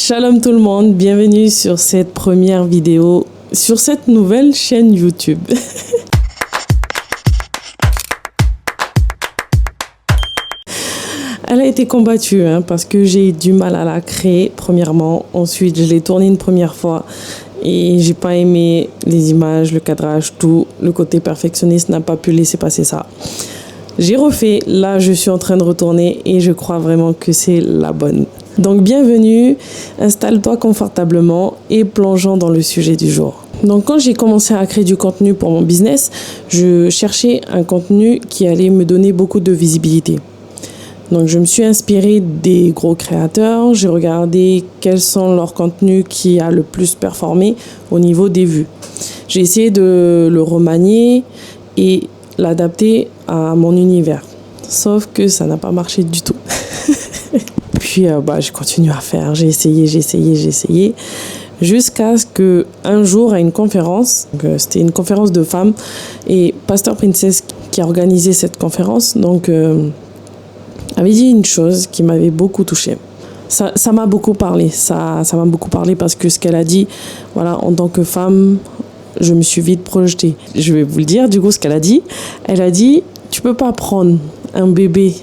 Shalom tout le monde, bienvenue sur cette première vidéo, sur cette nouvelle chaîne YouTube. Elle a été combattue parce que j'ai eu du mal à la créer premièrement, ensuite je l'ai tournée une première fois et j'ai pas aimé les images, le cadrage, tout, le côté perfectionniste n'a pas pu laisser passer ça. J'ai refait, là je suis en train de retourner et je crois vraiment que c'est la bonne. Donc bienvenue, installe-toi confortablement et plongeons dans le sujet du jour. Donc quand j'ai commencé à créer du contenu pour mon business, je cherchais un contenu qui allait me donner beaucoup de visibilité. Donc je me suis inspirée des gros créateurs, j'ai regardé quels sont leurs contenus qui a le plus performé au niveau des vues. J'ai essayé de le remanier et l'adapter à mon univers. Sauf que ça n'a pas marché du tout. Puis je continue à faire, j'ai essayé. Jusqu'à ce qu'un jour à une conférence, c'était une conférence de femmes, et Pasteur Princess qui a organisé cette conférence, avait dit une chose qui m'avait beaucoup touchée. Ça m'a beaucoup parlé, ça m'a beaucoup parlé parce que ce qu'elle a dit, voilà, en tant que femme, je me suis vite projetée. Je vais vous le dire, du coup, ce qu'elle a dit. Elle a dit, tu peux pas prendre un bébé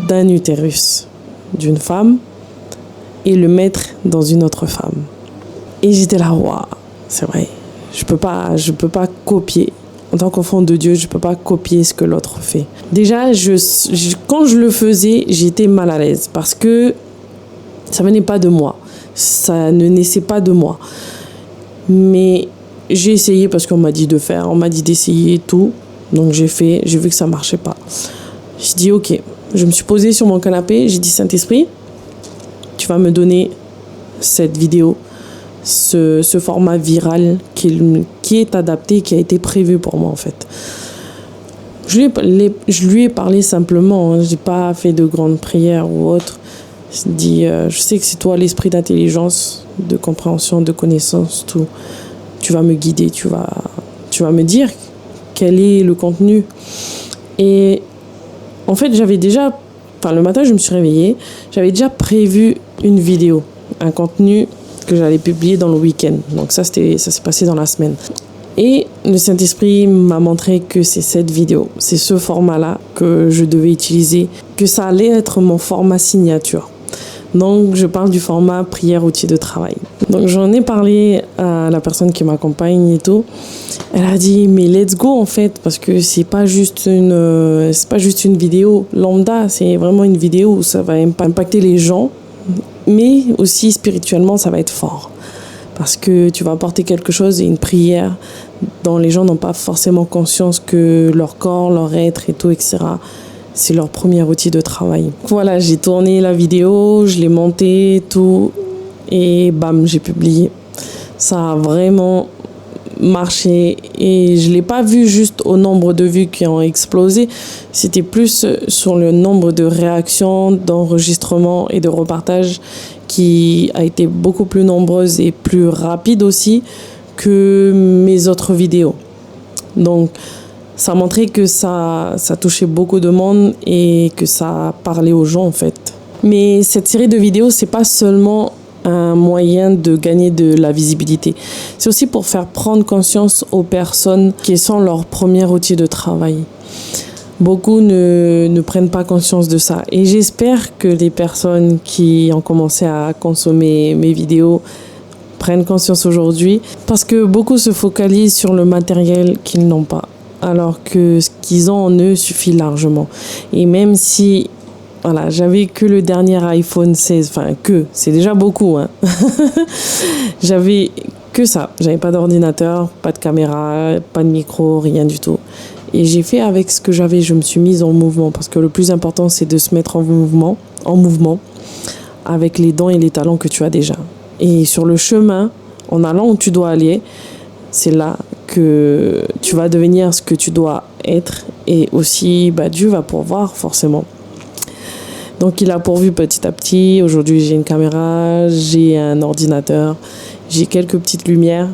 d'un utérus d'une femme et le mettre dans une autre femme. Et j'étais là, waouh, c'est vrai. Je peux pas copier. En tant qu'enfant de Dieu, je peux pas copier ce que l'autre fait. Déjà, quand je le faisais, j'étais mal à l'aise parce que ça venait pas de moi. Ça ne naissait pas de moi. Mais j'ai essayé parce qu'on m'a dit de faire, on m'a dit d'essayer tout. Donc j'ai fait, j'ai vu que ça marchait pas. J'ai dit ok. Je me suis posée sur mon canapé, j'ai dit Saint-Esprit, tu vas me donner cette vidéo, ce format viral qui est adapté, qui a été prévu pour moi en fait. Je lui ai parlé simplement, je n'ai pas fait de grandes prières ou autre. Je dis, je sais que c'est toi l'esprit d'intelligence, de compréhension, de connaissance, tout. Tu vas me guider, tu vas me dire quel est le contenu. Et en fait, le matin, je me suis réveillée, j'avais déjà prévu une vidéo, un contenu que j'allais publier dans le week-end. Donc ça s'est passé dans la semaine. Et le Saint-Esprit m'a montré que c'est cette vidéo, c'est ce format-là que je devais utiliser, que ça allait être mon format signature. Donc, je parle du format prière outil de travail. Donc, j'en ai parlé à la personne qui m'accompagne et tout. Elle a dit, mais let's go en fait, parce que c'est pas juste une vidéo lambda, c'est vraiment une vidéo où ça va impacter les gens, mais aussi spirituellement, ça va être fort. Parce que tu vas apporter quelque chose et une prière dont les gens n'ont pas forcément conscience que leur corps, leur être et tout, etc., c'est leur premier outil de travail. Voilà, j'ai tourné la vidéo, je l'ai montée, tout, et bam, j'ai publié. Ça a vraiment marché et je l'ai pas vu juste au nombre de vues qui ont explosé, c'était plus sur le nombre de réactions, d'enregistrements et de repartages qui a été beaucoup plus nombreuse et plus rapide aussi que mes autres vidéos. Donc ça montrait que ça touchait beaucoup de monde et que ça parlait aux gens en fait. Mais cette série de vidéos, c'est pas seulement un moyen de gagner de la visibilité. C'est aussi pour faire prendre conscience aux personnes qui sont leur premier outil de travail. Beaucoup ne prennent pas conscience de ça. Et j'espère que les personnes qui ont commencé à consommer mes vidéos prennent conscience aujourd'hui. Parce que beaucoup se focalisent sur le matériel qu'ils n'ont pas. Alors que ce qu'ils ont en eux suffit largement. Et même si j'avais que le dernier iPhone 16, c'est déjà beaucoup. J'avais que ça. J'avais pas d'ordinateur, pas de caméra, pas de micro, rien du tout. Et j'ai fait avec ce que j'avais, je me suis mise en mouvement. Parce que le plus important, c'est de se mettre en mouvement, avec les dons et les talents que tu as déjà. Et sur le chemin, en allant où tu dois aller, c'est là que tu vas devenir ce que tu dois être. Et aussi, Dieu va pourvoir forcément. Donc il a pourvu petit à petit. Aujourd'hui, j'ai une caméra, j'ai un ordinateur, j'ai quelques petites lumières.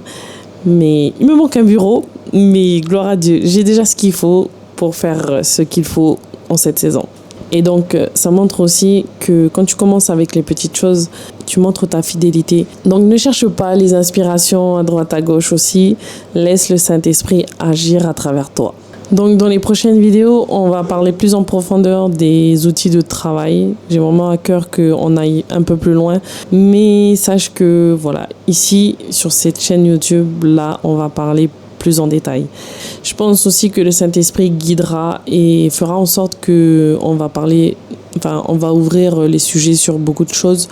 Mais il me manque un bureau. Mais gloire à Dieu, j'ai déjà ce qu'il faut pour faire ce qu'il faut en cette saison. Et donc, ça montre aussi que quand tu commences avec les petites choses, tu montres ta fidélité. Donc, ne cherche pas les inspirations à droite, à gauche aussi. Laisse le Saint-Esprit agir à travers toi. Donc, dans les prochaines vidéos, on va parler plus en profondeur des outils de travail. J'ai vraiment à cœur qu'on aille un peu plus loin. Mais sache que, voilà, ici, sur cette chaîne YouTube, là, on va parler plus en détail. Je pense aussi que le Saint-Esprit guidera et fera en sorte que on va ouvrir les sujets sur beaucoup de choses.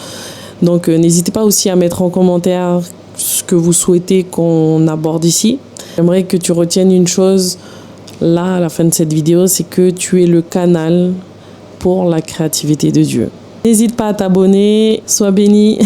Donc, n'hésitez pas aussi à mettre en commentaire ce que vous souhaitez qu'on aborde ici. J'aimerais que tu retiennes une chose là, à la fin de cette vidéo, c'est que tu es le canal pour la créativité de Dieu. N'hésite pas à t'abonner, sois béni.